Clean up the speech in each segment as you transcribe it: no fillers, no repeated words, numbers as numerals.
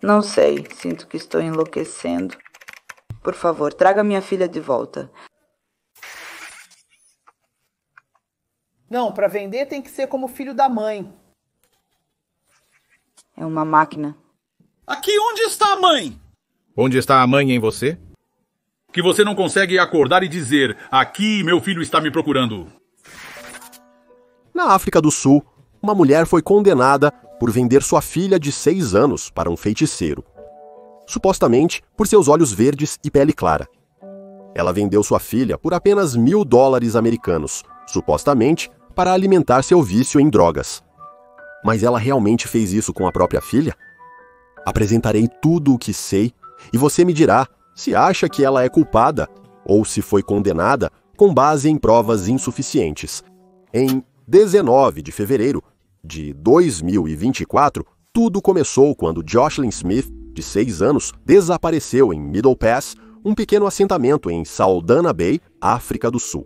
Não sei, sinto que estou enlouquecendo. Por favor, traga minha filha de volta. Não, para vender tem que ser como filho da mãe. É uma máquina. Aqui onde está a mãe? Onde está a mãe em você? Que você não consegue acordar e dizer: aqui meu filho está me procurando. Na África do Sul, uma mulher foi condenada por vender sua filha de 6 anos para um feiticeiro. Supostamente por seus olhos verdes e pele clara. Ela vendeu sua filha por apenas $1.000 americanos, supostamente para alimentar seu vício em drogas. Mas ela realmente fez isso com a própria filha? Apresentarei tudo o que sei e você me dirá se acha que ela é culpada ou se foi condenada com base em provas insuficientes. Em 19 de fevereiro de 2024, tudo começou quando Jocelyn Smith, de 6 anos, desapareceu em Middle Pass, um pequeno assentamento em Saldanha Bay, África do Sul.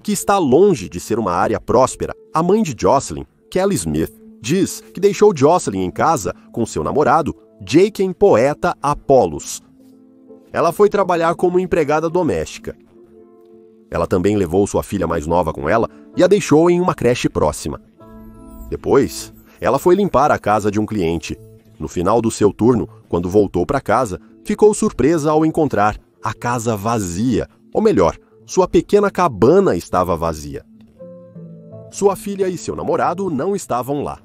Que está longe de ser uma área próspera, a mãe de Jocelyn, Kelly Smith, diz que deixou Jocelyn em casa com seu namorado, Jayken Poeta Apollos. Ela foi trabalhar como empregada doméstica. Ela também levou sua filha mais nova com ela e a deixou em uma creche próxima. Depois, ela foi limpar a casa de um cliente. No final do seu turno, quando voltou para casa, ficou surpresa ao encontrar a casa vazia, ou melhor, sua pequena cabana estava vazia. Sua filha e seu namorado não estavam lá.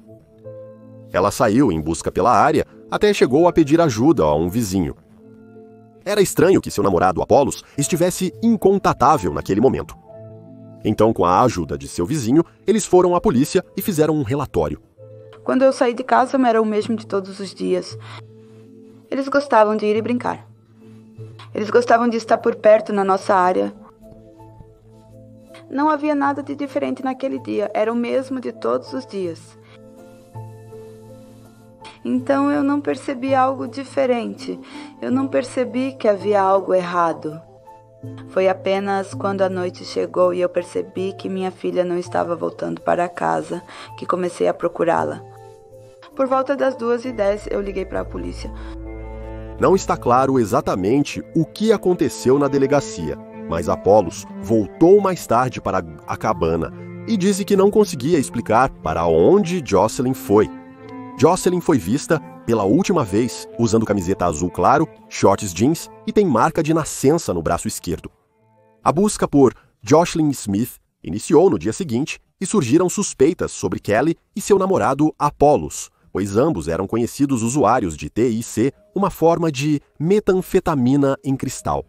Ela saiu em busca pela área até chegou a pedir ajuda a um vizinho. Era estranho que seu namorado Apollos estivesse incontatável naquele momento. Então, com a ajuda de seu vizinho, eles foram à polícia e fizeram um relatório. Quando eu saí de casa, era o mesmo de todos os dias. Eles gostavam de ir e brincar. Eles gostavam de estar por perto na nossa área. Não havia nada de diferente naquele dia, era o mesmo de todos os dias. Então eu não percebi algo diferente. Eu não percebi que havia algo errado. Foi apenas quando a noite chegou e eu percebi que minha filha não estava voltando para casa que comecei a procurá-la. Por volta das 2h10 eu liguei para a polícia. Não está claro exatamente o que aconteceu na delegacia, mas Apollos voltou mais tarde para a cabana e disse que não conseguia explicar para onde Jocelyn foi. Jocelyn foi vista pela última vez usando camiseta azul claro, shorts jeans e tem marca de nascença no braço esquerdo. A busca por Jocelyn Smith iniciou no dia seguinte e surgiram suspeitas sobre Kelly e seu namorado Apollos, pois ambos eram conhecidos usuários de TIC, uma forma de metanfetamina em cristal.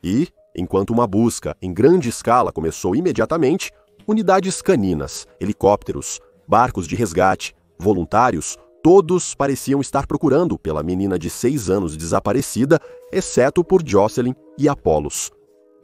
E, enquanto uma busca em grande escala começou imediatamente, unidades caninas, helicópteros, barcos de resgate, voluntários, todos pareciam estar procurando pela menina de 6 anos desaparecida, exceto por Jocelyn e Apollos.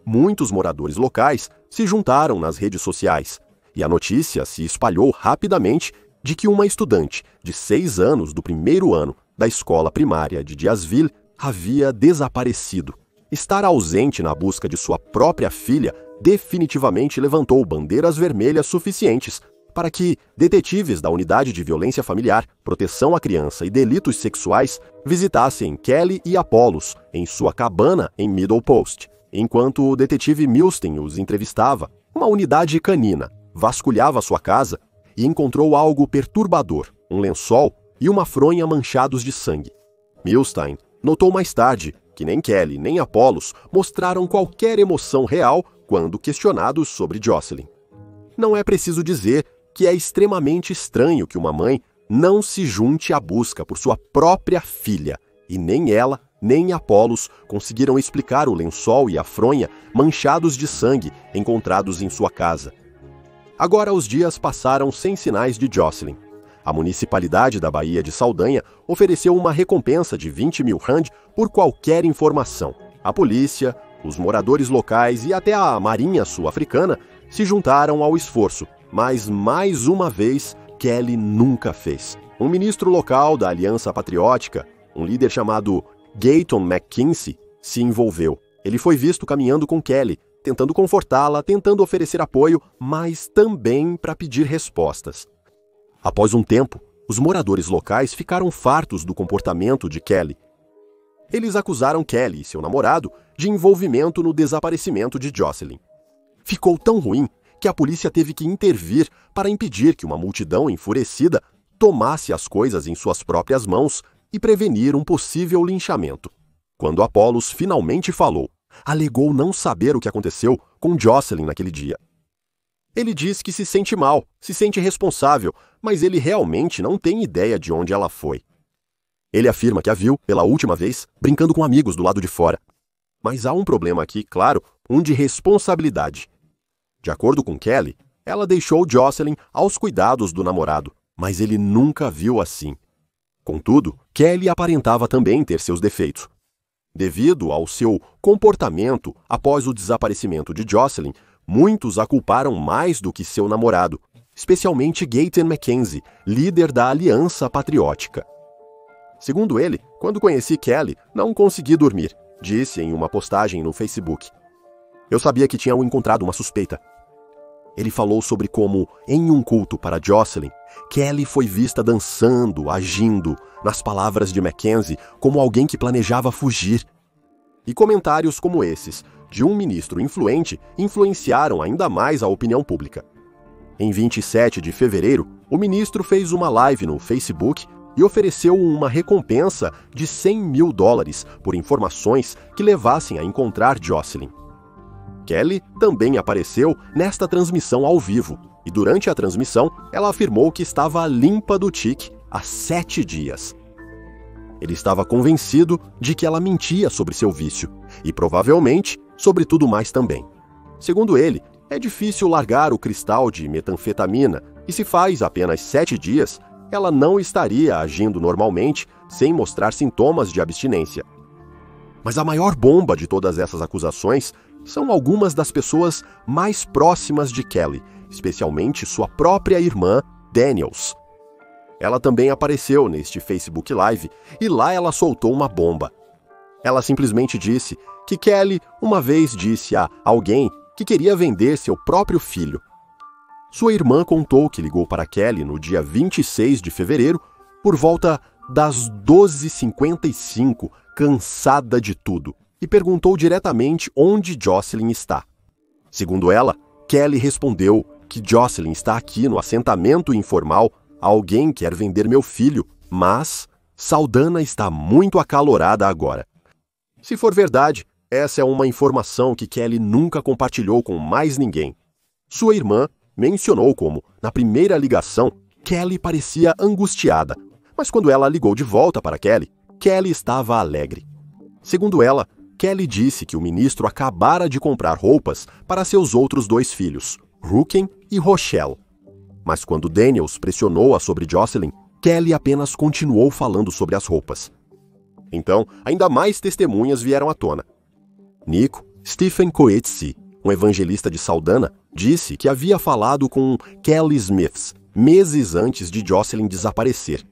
Muitos moradores locais se juntaram nas redes sociais, e a notícia se espalhou rapidamente de que uma estudante de 6 anos do primeiro ano da escola primária de Diasville havia desaparecido. Estar ausente na busca de sua própria filha definitivamente levantou bandeiras vermelhas suficientes para que detetives da Unidade de Violência Familiar, Proteção à Criança e Delitos Sexuais visitassem Kelly e Apollos em sua cabana em Middle Post, enquanto o detetive Milstein os entrevistava. Uma unidade canina vasculhava sua casa e encontrou algo perturbador, um lençol e uma fronha manchados de sangue. Milstein notou mais tarde que nem Kelly nem Apollos mostraram qualquer emoção real quando questionados sobre Jocelyn. Não é preciso dizer que é extremamente estranho que uma mãe não se junte à busca por sua própria filha, e nem ela, nem Apollos conseguiram explicar o lençol e a fronha manchados de sangue encontrados em sua casa. Agora os dias passaram sem sinais de Jocelyn. A municipalidade da Baía de Saldanha ofereceu uma recompensa de 20 mil rand por qualquer informação. A polícia, os moradores locais e até a Marinha Sul-Africana se juntaram ao esforço, mas mais uma vez Kelly nunca fez. Um ministro local da Aliança Patriótica, um líder chamado Gayton McKinsey, se envolveu. Ele foi visto caminhando com Kelly, tentando confortá-la, tentando oferecer apoio, mas também para pedir respostas. Após um tempo, os moradores locais ficaram fartos do comportamento de Kelly. Eles acusaram Kelly e seu namorado de envolvimento no desaparecimento de Jocelyn. Ficou tão ruim que a polícia teve que intervir para impedir que uma multidão enfurecida tomasse as coisas em suas próprias mãos e prevenir um possível linchamento. Quando Apollos finalmente falou, alegou não saber o que aconteceu com Jocelyn naquele dia. Ele diz que se sente mal, se sente responsável, mas ele realmente não tem ideia de onde ela foi. Ele afirma que a viu, pela última vez, brincando com amigos do lado de fora. Mas há um problema aqui, claro, um de responsabilidade. De acordo com Kelly, ela deixou Jocelyn aos cuidados do namorado, mas ele nunca a viu assim. Contudo, Kelly aparentava também ter seus defeitos. Devido ao seu comportamento após o desaparecimento de Jocelyn, muitos a culparam mais do que seu namorado, especialmente Gaten Mackenzie, líder da Aliança Patriótica. Segundo ele, quando conheci Kelly, não consegui dormir, disse em uma postagem no Facebook. Eu sabia que tinha encontrado uma suspeita. Ele falou sobre como, em um culto para Jocelyn, Kelly foi vista dançando, agindo, nas palavras de Mackenzie, como alguém que planejava fugir. E comentários como esses, de um ministro influente, influenciaram ainda mais a opinião pública. Em 27 de fevereiro, o ministro fez uma live no Facebook e ofereceu uma recompensa de $100 mil por informações que levassem a encontrar Jocelyn. Kelly também apareceu nesta transmissão ao vivo, e durante a transmissão ela afirmou que estava limpa do tique há 7 dias. Ele estava convencido de que ela mentia sobre seu vício, e provavelmente sobre tudo mais também. Segundo ele, é difícil largar o cristal de metanfetamina, e se faz apenas 7 dias, ela não estaria agindo normalmente sem mostrar sintomas de abstinência. Mas a maior bomba de todas essas acusações são algumas das pessoas mais próximas de Kelly, especialmente sua própria irmã, Daniels. Ela também apareceu neste Facebook Live e lá ela soltou uma bomba. Ela simplesmente disse que Kelly uma vez disse a alguém que queria vender seu próprio filho. Sua irmã contou que ligou para Kelly no dia 26 de fevereiro, por volta das 12h55, cansada de tudo, e perguntou diretamente onde Jocelyn está. Segundo ela, Kelly respondeu que Jocelyn está aqui no assentamento informal, alguém quer vender meu filho, mas Saldana está muito acalorada agora. Se for verdade, essa é uma informação que Kelly nunca compartilhou com mais ninguém. Sua irmã mencionou como, na primeira ligação, Kelly parecia angustiada, mas quando ela ligou de volta para Kelly, Kelly estava alegre. Segundo ela, Kelly disse que o ministro acabara de comprar roupas para seus outros 2 filhos, Ruken e Rochelle. Mas quando Daniels pressionou-a sobre Jocelyn, Kelly apenas continuou falando sobre as roupas. Então, ainda mais testemunhas vieram à tona. Nico Stephen Coetzee, um evangelista de Saldana, disse que havia falado com Kelly Smiths meses antes de Jocelyn desaparecer.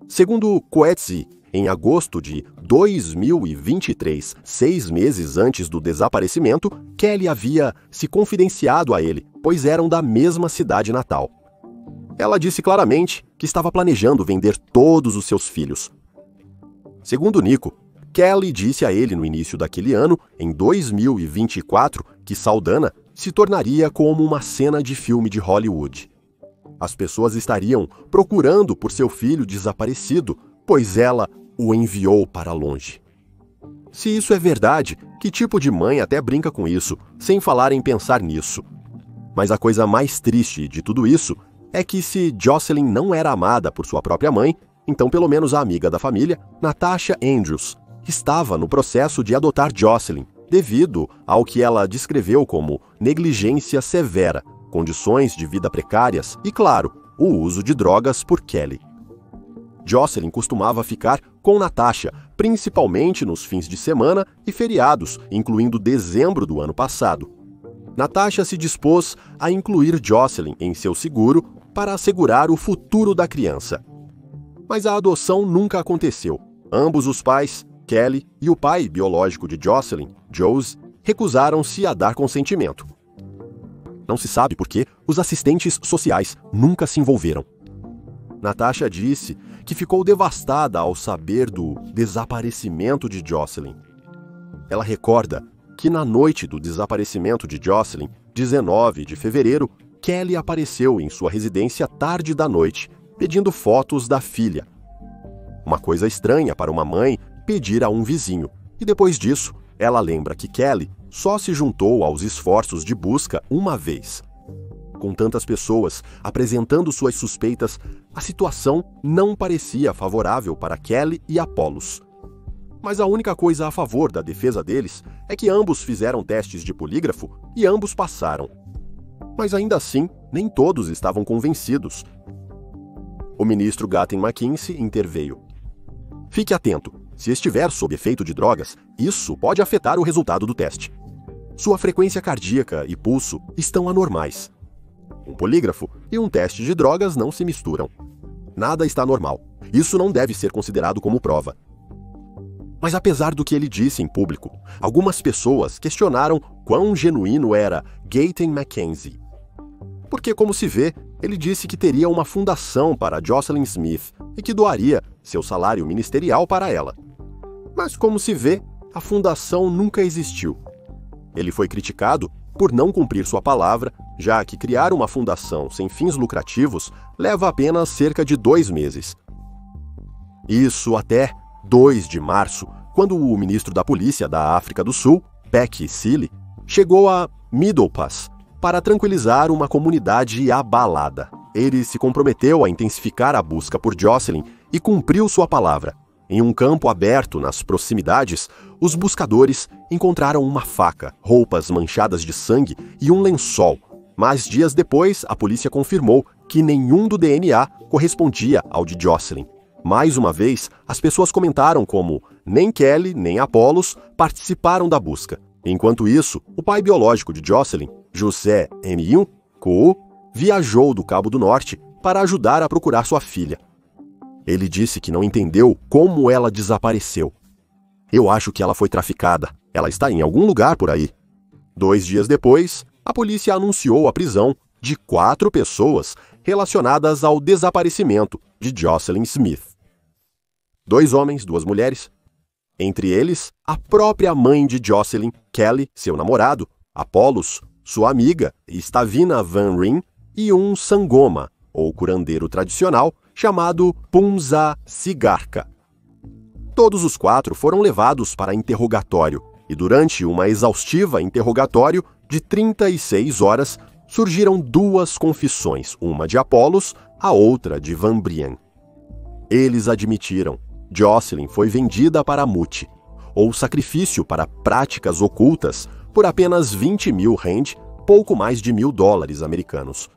Segundo Coetzee, em agosto de 2023, 6 meses antes do desaparecimento, Kelly havia se confidenciado a ele, pois eram da mesma cidade natal. Ela disse claramente que estava planejando vender todos os seus filhos. Segundo Nico, Kelly disse a ele no início daquele ano, em 2024, que Saldana se tornaria como uma cena de filme de Hollywood. As pessoas estariam procurando por seu filho desaparecido, pois ela o enviou para longe. Se isso é verdade, que tipo de mãe até brinca com isso, sem falar em pensar nisso? Mas a coisa mais triste de tudo isso é que se Jocelyn não era amada por sua própria mãe, então pelo menos a amiga da família, Natasha Andrews, estava no processo de adotar Jocelyn, devido ao que ela descreveu como negligência severa, condições de vida precárias e, claro, o uso de drogas por Kelly. Jocelyn costumava ficar com Natasha, principalmente nos fins de semana e feriados, incluindo dezembro do ano passado. Natasha se dispôs a incluir Jocelyn em seu seguro para assegurar o futuro da criança. Mas a adoção nunca aconteceu. Ambos os pais, Kelly e o pai biológico de Jocelyn, Jose, recusaram-se a dar consentimento. Não se sabe por que os assistentes sociais nunca se envolveram. Natasha disse que ficou devastada ao saber do desaparecimento de Jocelyn. Ela recorda que na noite do desaparecimento de Jocelyn, 19 de fevereiro, Kelly apareceu em sua residência tarde da noite, pedindo fotos da filha. Uma coisa estranha para uma mãe pedir a um vizinho. E depois disso, ela lembra que Kelly só se juntou aos esforços de busca uma vez. Com tantas pessoas apresentando suas suspeitas, a situação não parecia favorável para Kelly e Apollos. Mas a única coisa a favor da defesa deles é que ambos fizeram testes de polígrafo e ambos passaram. Mas ainda assim, nem todos estavam convencidos. O ministro Gattin McKinsey interveio. Fique atento. Se estiver sob efeito de drogas, isso pode afetar o resultado do teste. Sua frequência cardíaca e pulso estão anormais. Um polígrafo e um teste de drogas não se misturam. Nada está normal. Isso não deve ser considerado como prova. Mas apesar do que ele disse em público, algumas pessoas questionaram quão genuíno era Gattin McKinsey. Porque, como se vê, ele disse que teria uma fundação para Jocelyn Smith e que doaria seu salário ministerial para ela. Mas, como se vê, a fundação nunca existiu. Ele foi criticado por não cumprir sua palavra, já que criar uma fundação sem fins lucrativos leva apenas cerca de 2 meses. Isso até 2 de março, quando o ministro da Polícia da África do Sul, Peki Cele, chegou a Middle Pass para tranquilizar uma comunidade abalada. Ele se comprometeu a intensificar a busca por Jocelyn e cumpriu sua palavra. Em um campo aberto nas proximidades, os buscadores encontraram uma faca, roupas manchadas de sangue e um lençol. Mas dias depois, a polícia confirmou que nenhum do DNA correspondia ao de Jocelyn. Mais uma vez, as pessoas comentaram como nem Kelly nem Apollos participaram da busca. Enquanto isso, o pai biológico de Jocelyn, José M. Koo, viajou do Cabo do Norte para ajudar a procurar sua filha. Ele disse que não entendeu como ela desapareceu. Eu acho que ela foi traficada. Ela está em algum lugar por aí. 2 dias depois, a polícia anunciou a prisão de 4 pessoas relacionadas ao desaparecimento de Jocelyn Smith. 2 homens, 2 mulheres. Entre eles, a própria mãe de Jocelyn, Kelly, seu namorado, Apollos, sua amiga, Stavina Van Ryn, e um sangoma, ou curandeiro tradicional, chamado Phumza Sigarka. Todos os 4 foram levados para interrogatório, e durante uma exaustiva interrogatório de 36 horas, surgiram 2 confissões, uma de Apollos, a outra de Van Brien. Eles admitiram: Jocelyn foi vendida para mute, ou sacrifício para práticas ocultas, por apenas 20 mil rand, pouco mais de $1.000 americanos.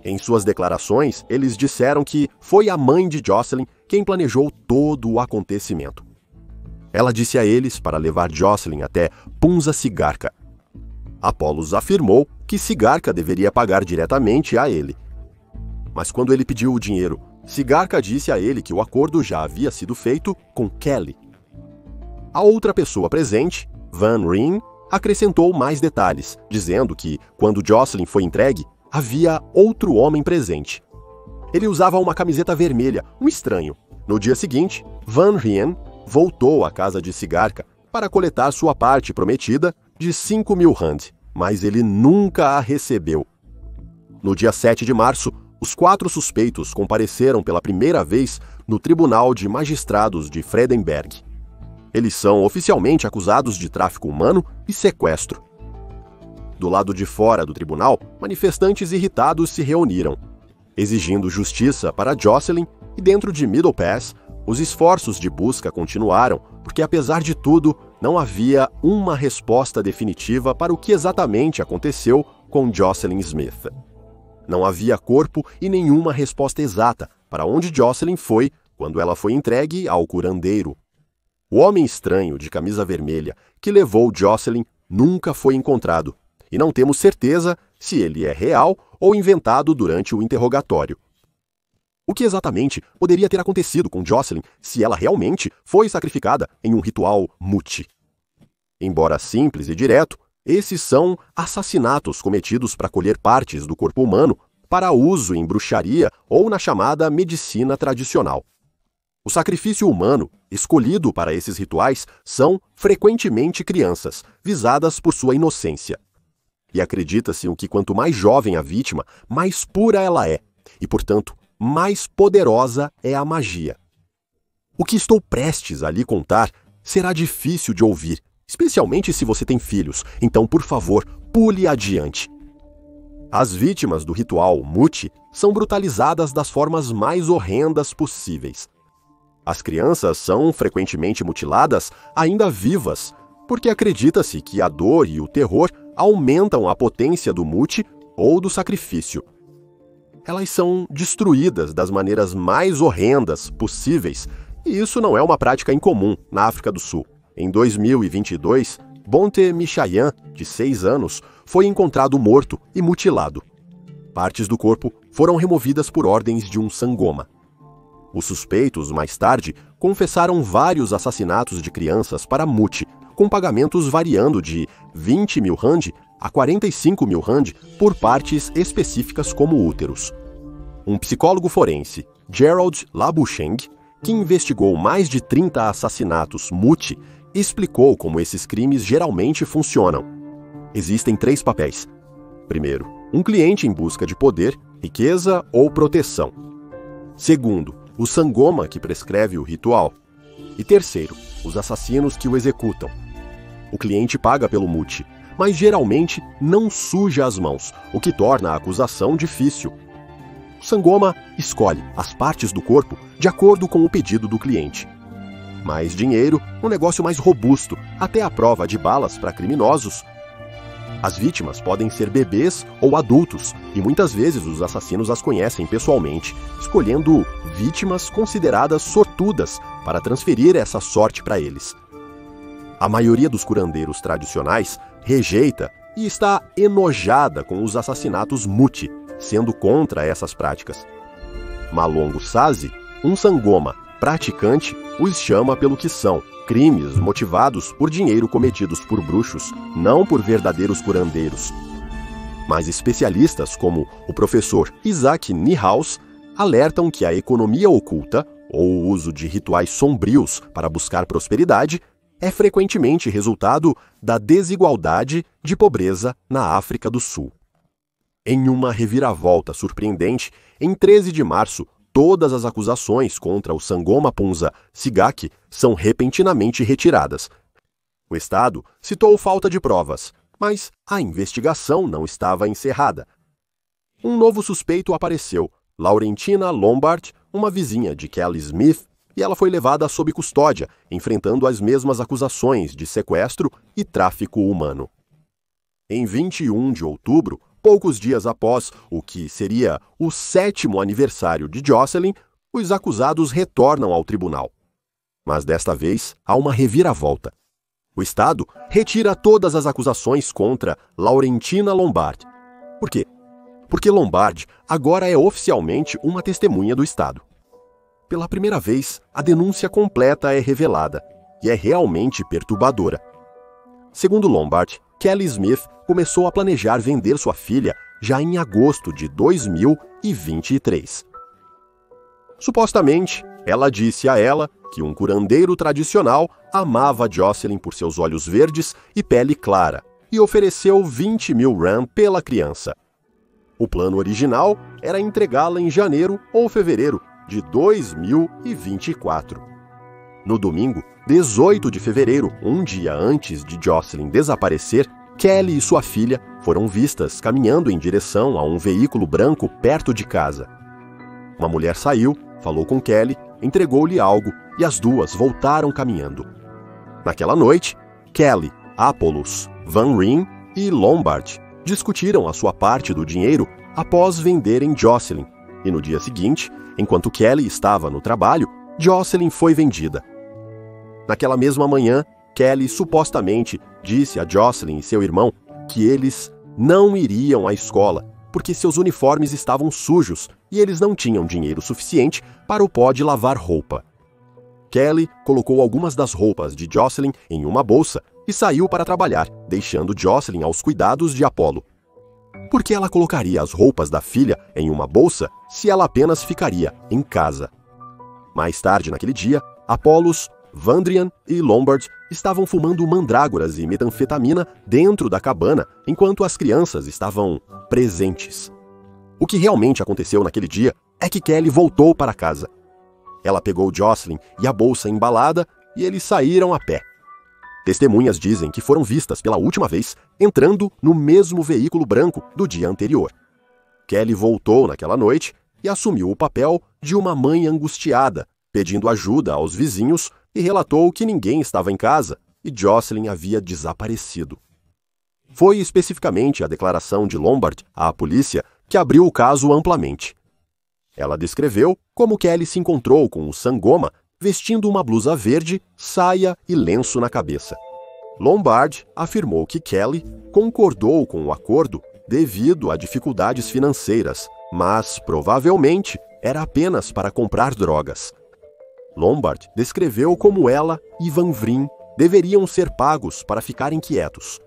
Em suas declarações, eles disseram que foi a mãe de Jocelyn quem planejou todo o acontecimento. Ela disse a eles para levar Jocelyn até Phumza Sigarka. Apollos afirmou que Sigarka deveria pagar diretamente a ele. Mas quando ele pediu o dinheiro, Sigarka disse a ele que o acordo já havia sido feito com Kelly. A outra pessoa presente, Van Ryn, acrescentou mais detalhes, dizendo que, quando Jocelyn foi entregue, havia outro homem presente. Ele usava uma camiseta vermelha, um estranho. No dia seguinte, Van Ryn voltou à casa de Sigarka para coletar sua parte prometida de 5 mil rand, mas ele nunca a recebeu. No dia 7 de março, os 4 suspeitos compareceram pela primeira vez no Tribunal de Magistrados de Vredenberg. Eles são oficialmente acusados de tráfico humano e sequestro. Do lado de fora do tribunal, manifestantes irritados se reuniram, exigindo justiça para Jocelyn, e dentro de Middle Pass, os esforços de busca continuaram, porque apesar de tudo, não havia uma resposta definitiva para o que exatamente aconteceu com Jocelyn Smith. Não havia corpo e nenhuma resposta exata para onde Jocelyn foi quando ela foi entregue ao curandeiro. O homem estranho de camisa vermelha que levou Jocelyn nunca foi encontrado, e não temos certeza se ele é real ou inventado durante o interrogatório. O que exatamente poderia ter acontecido com Jocelyn se ela realmente foi sacrificada em um ritual mute? Embora simples e direto, esses são assassinatos cometidos para colher partes do corpo humano para uso em bruxaria ou na chamada medicina tradicional. O sacrifício humano escolhido para esses rituais são, frequentemente, crianças, visadas por sua inocência. E acredita-se que quanto mais jovem a vítima, mais pura ela é, e, portanto, mais poderosa é a magia. O que estou prestes a lhe contar será difícil de ouvir, especialmente se você tem filhos, então, por favor, pule adiante. As vítimas do ritual Muti são brutalizadas das formas mais horrendas possíveis. As crianças são frequentemente mutiladas ainda vivas, porque acredita-se que a dor e o terror aumentam a potência do Muti ou do sacrifício. Elas são destruídas das maneiras mais horrendas possíveis, e isso não é uma prática incomum na África do Sul. Em 2022, Bonte Michayan, de 6 anos, foi encontrado morto e mutilado. Partes do corpo foram removidas por ordens de um sangoma. Os suspeitos, mais tarde, confessaram vários assassinatos de crianças para Muti, com pagamentos variando de 20 mil rand a 45 mil rand por partes específicas como úteros. Um psicólogo forense, Gerald Laboucheng, que investigou mais de 30 assassinatos Muti, explicou como esses crimes geralmente funcionam. Existem 3 papéis. Primeiro, um cliente em busca de poder, riqueza ou proteção. Segundo, o sangoma que prescreve o ritual. E terceiro, os assassinos que o executam. O cliente paga pelo Muti, mas geralmente não suja as mãos, o que torna a acusação difícil. O sangoma escolhe as partes do corpo de acordo com o pedido do cliente. Mais dinheiro, um negócio mais robusto, até a prova de balas para criminosos. As vítimas podem ser bebês ou adultos, e muitas vezes os assassinos as conhecem pessoalmente, escolhendo vítimas consideradas sortudas para transferir essa sorte para eles. A maioria dos curandeiros tradicionais rejeita e está enojada com os assassinatos Muti, sendo contra essas práticas. Malongo Sazi, um sangoma praticante, os chama pelo que são: crimes motivados por dinheiro cometidos por bruxos, não por verdadeiros curandeiros. Mas especialistas como o professor Isaac Niehaus alertam que a economia oculta, ou o uso de rituais sombrios para buscar prosperidade, é frequentemente resultado da desigualdade de pobreza na África do Sul. Em uma reviravolta surpreendente, em 13 de março, todas as acusações contra o Sangoma Punza Sigaki são repentinamente retiradas. O Estado citou falta de provas, mas a investigação não estava encerrada. Um novo suspeito apareceu, Laurentina Lombard, uma vizinha de Kelly Smith, e ela foi levada sob custódia, enfrentando as mesmas acusações de sequestro e tráfico humano. Em 21 de outubro, poucos dias após o que seria o 7º aniversário de Jocelyn, os acusados retornam ao tribunal. Mas desta vez há uma reviravolta. O Estado retira todas as acusações contra Laurentina Lombard. Por quê? Porque Lombard agora é oficialmente uma testemunha do Estado. Pela primeira vez, a denúncia completa é revelada, e é realmente perturbadora. Segundo Lombard, Kelly Smith começou a planejar vender sua filha já em agosto de 2023. Supostamente, ela disse a ela que um curandeiro tradicional amava Jocelyn por seus olhos verdes e pele clara e ofereceu 20 mil rand pela criança. O plano original era entregá-la em janeiro ou fevereiro de 2024. No domingo, 18 de fevereiro, um dia antes de Jocelyn desaparecer, Kelly e sua filha foram vistas caminhando em direção a um veículo branco perto de casa. Uma mulher saiu, falou com Kelly, entregou-lhe algo e as duas voltaram caminhando. Naquela noite, Kelly, Apollos, Van Ryn e Lombard discutiram a sua parte do dinheiro após venderem Jocelyn, e no dia seguinte, enquanto Kelly estava no trabalho, Jocelyn foi vendida. Naquela mesma manhã, Kelly supostamente disse a Jocelyn e seu irmão que eles não iriam à escola porque seus uniformes estavam sujos e eles não tinham dinheiro suficiente para o pó de lavar roupa. Kelly colocou algumas das roupas de Jocelyn em uma bolsa e saiu para trabalhar, deixando Jocelyn aos cuidados de Apollo. porque ela colocaria as roupas da filha em uma bolsa se ela apenas ficaria em casa. Mais tarde naquele dia, Apollos, Vandrian e Lombard estavam fumando mandrágoras e metanfetamina dentro da cabana enquanto as crianças estavam presentes. O que realmente aconteceu naquele dia é que Kelly voltou para casa. Ela pegou Jocelyn e a bolsa embalada e eles saíram a pé. Testemunhas dizem que foram vistas pela última vez entrando no mesmo veículo branco do dia anterior. Kelly voltou naquela noite e assumiu o papel de uma mãe angustiada, pedindo ajuda aos vizinhos, e relatou que ninguém estava em casa e Jocelyn havia desaparecido. Foi especificamente a declaração de Lombard à polícia que abriu o caso amplamente. Ela descreveu como Kelly se encontrou com o Sangoma vestindo uma blusa verde, saia e lenço na cabeça. Lombard afirmou que Kelly concordou com o acordo devido a dificuldades financeiras, mas provavelmente era apenas para comprar drogas. Lombard descreveu como ela e Van Vrin deveriam ser pagos para ficarem quietos.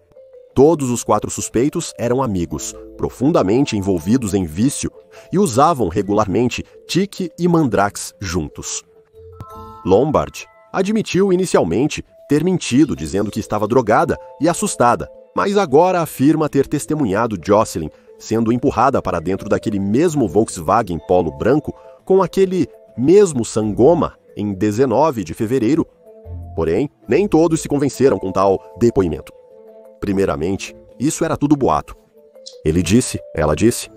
Todos os 4 suspeitos eram amigos, profundamente envolvidos em vício, e usavam regularmente tique e mandrax juntos. Lombard admitiu inicialmente ter mentido dizendo que estava drogada e assustada, mas agora afirma ter testemunhado Jocelyn sendo empurrada para dentro daquele mesmo Volkswagen Polo branco com aquele mesmo Sangoma em 19 de fevereiro. Porém, nem todos se convenceram com tal depoimento. Primeiramente, isso era tudo boato. Ela disse,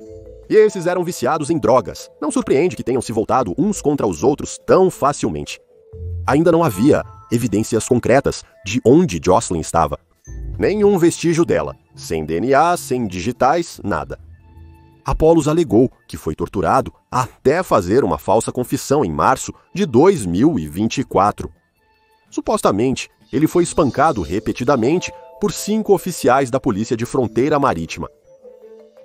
e esses eram viciados em drogas. Não surpreende que tenham se voltado uns contra os outros tão facilmente. Ainda não havia evidências concretas de onde Jocelyn estava. Nenhum vestígio dela, sem DNA, sem digitais, nada. Apollos alegou que foi torturado até fazer uma falsa confissão em março de 2024. Supostamente, ele foi espancado repetidamente por 5 oficiais da Polícia de Fronteira Marítima.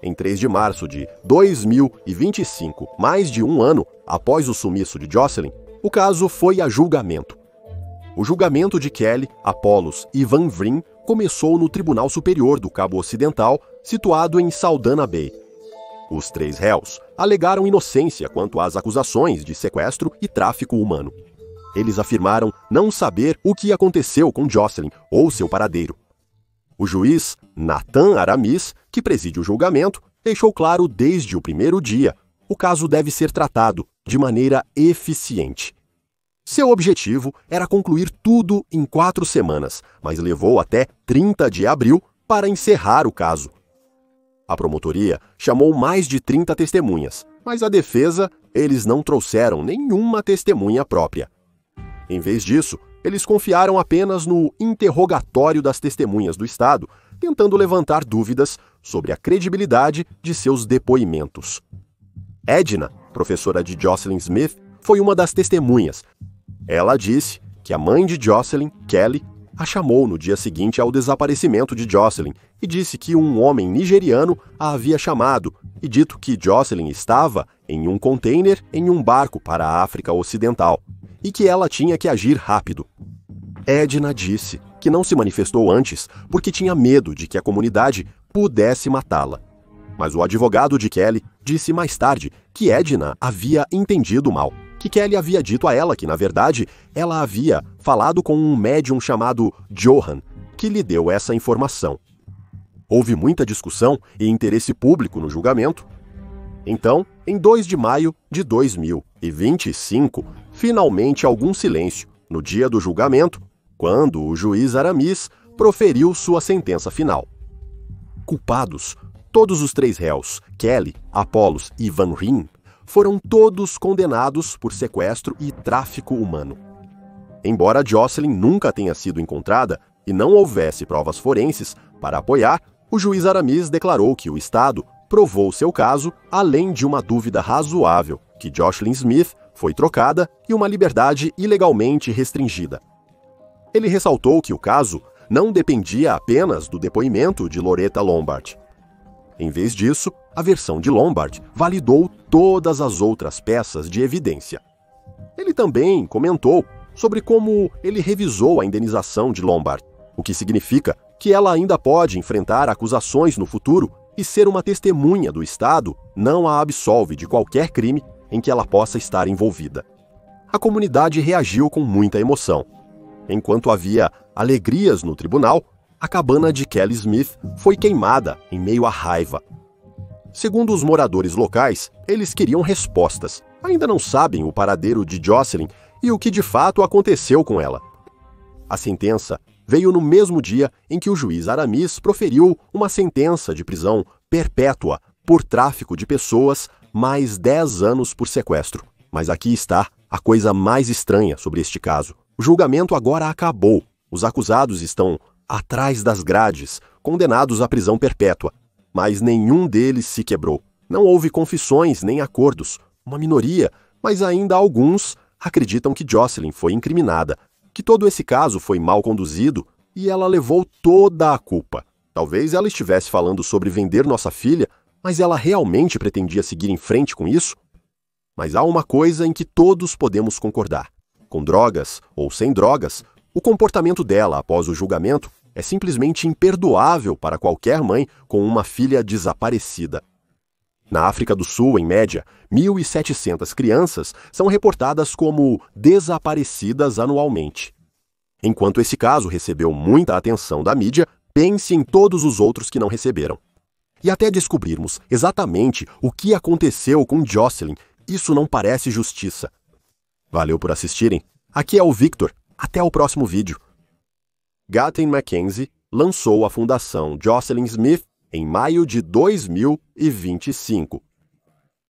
Em 3 de março de 2025, mais de um ano após o sumiço de Jocelyn, o caso foi a julgamento. O julgamento de Kelly, Apollos e Van Vrin começou no Tribunal Superior do Cabo Ocidental, situado em Saldanha Bay. Os 3 réus alegaram inocência quanto às acusações de sequestro e tráfico humano. Eles afirmaram não saber o que aconteceu com Jocelyn ou seu paradeiro. O juiz Nathan Aramis, que preside o julgamento, deixou claro desde o primeiro dia: o caso deve ser tratado de maneira eficiente. Seu objetivo era concluir tudo em 4 semanas, mas levou até 30 de abril para encerrar o caso. A promotoria chamou mais de 30 testemunhas, mas a defesa, eles não trouxeram nenhuma testemunha própria. Em vez disso, eles confiaram apenas no interrogatório das testemunhas do Estado, tentando levantar dúvidas sobre a credibilidade de seus depoimentos. Edna, professora de Jocelyn Smith, foi uma das testemunhas. Ela disse que a mãe de Jocelyn, Kelly, a chamou no dia seguinte ao desaparecimento de Jocelyn e disse que um homem nigeriano a havia chamado e dito que Jocelyn estava em um container em um barco para a África Ocidental e que ela tinha que agir rápido. Edna disse que não se manifestou antes porque tinha medo de que a comunidade pudesse matá-la. Mas o advogado de Kelly disse mais tarde que Edna havia entendido mal, que Kelly havia dito a ela que, na verdade, ela havia falado com um médium chamado Johan, que lhe deu essa informação. Houve muita discussão e interesse público no julgamento. Então, em 2 de maio de 2025, finalmente algum silêncio no dia do julgamento, quando o juiz Aramis proferiu sua sentença final. Culpados, todos os 3 réus, Kelly, Apollos e Van Vrin, foram todos condenados por sequestro e tráfico humano. Embora Jocelyn nunca tenha sido encontrada e não houvesse provas forenses para apoiar, o juiz Aramis declarou que o Estado provou seu caso, além de uma dúvida razoável, que Jocelyn Smith foi trocada e uma liberdade ilegalmente restringida. Ele ressaltou que o caso não dependia apenas do depoimento de Loretta Lombard. Em vez disso, a versão de Lombard validou todas as outras peças de evidência. Ele também comentou sobre como ele revisou a indenização de Lombard, o que significa que ela ainda pode enfrentar acusações no futuro e ser uma testemunha do Estado não a absolve de qualquer crime em que ela possa estar envolvida. A comunidade reagiu com muita emoção. Enquanto havia alegrias no tribunal, a cabana de Kelly Smith foi queimada em meio à raiva. Segundo os moradores locais, eles queriam respostas. Ainda não sabem o paradeiro de Jocelyn e o que de fato aconteceu com ela. A sentença veio no mesmo dia em que o juiz Aramis proferiu uma sentença de prisão perpétua por tráfico de pessoas, mais 10 anos por sequestro. Mas aqui está a coisa mais estranha sobre este caso. O julgamento agora acabou. Os acusados estão atrás das grades, condenados à prisão perpétua. Mas nenhum deles se quebrou. Não houve confissões nem acordos. Uma minoria, mas ainda alguns, acreditam que Jocelyn foi incriminada, que todo esse caso foi mal conduzido e ela levou toda a culpa. Talvez ela estivesse falando sobre vender nossa filha, mas ela realmente pretendia seguir em frente com isso? Mas há uma coisa em que todos podemos concordar. Com drogas ou sem drogas, o comportamento dela após o julgamento é simplesmente imperdoável para qualquer mãe com uma filha desaparecida. Na África do Sul, em média, 1.700 crianças são reportadas como desaparecidas anualmente. Enquanto esse caso recebeu muita atenção da mídia, pense em todos os outros que não receberam. E até descobrirmos exatamente o que aconteceu com Jocelyn, isso não parece justiça. Valeu por assistirem. Aqui é o Victor. Até o próximo vídeo. Gattin Mackenzie lançou a Fundação Jocelyn Smith em maio de 2025.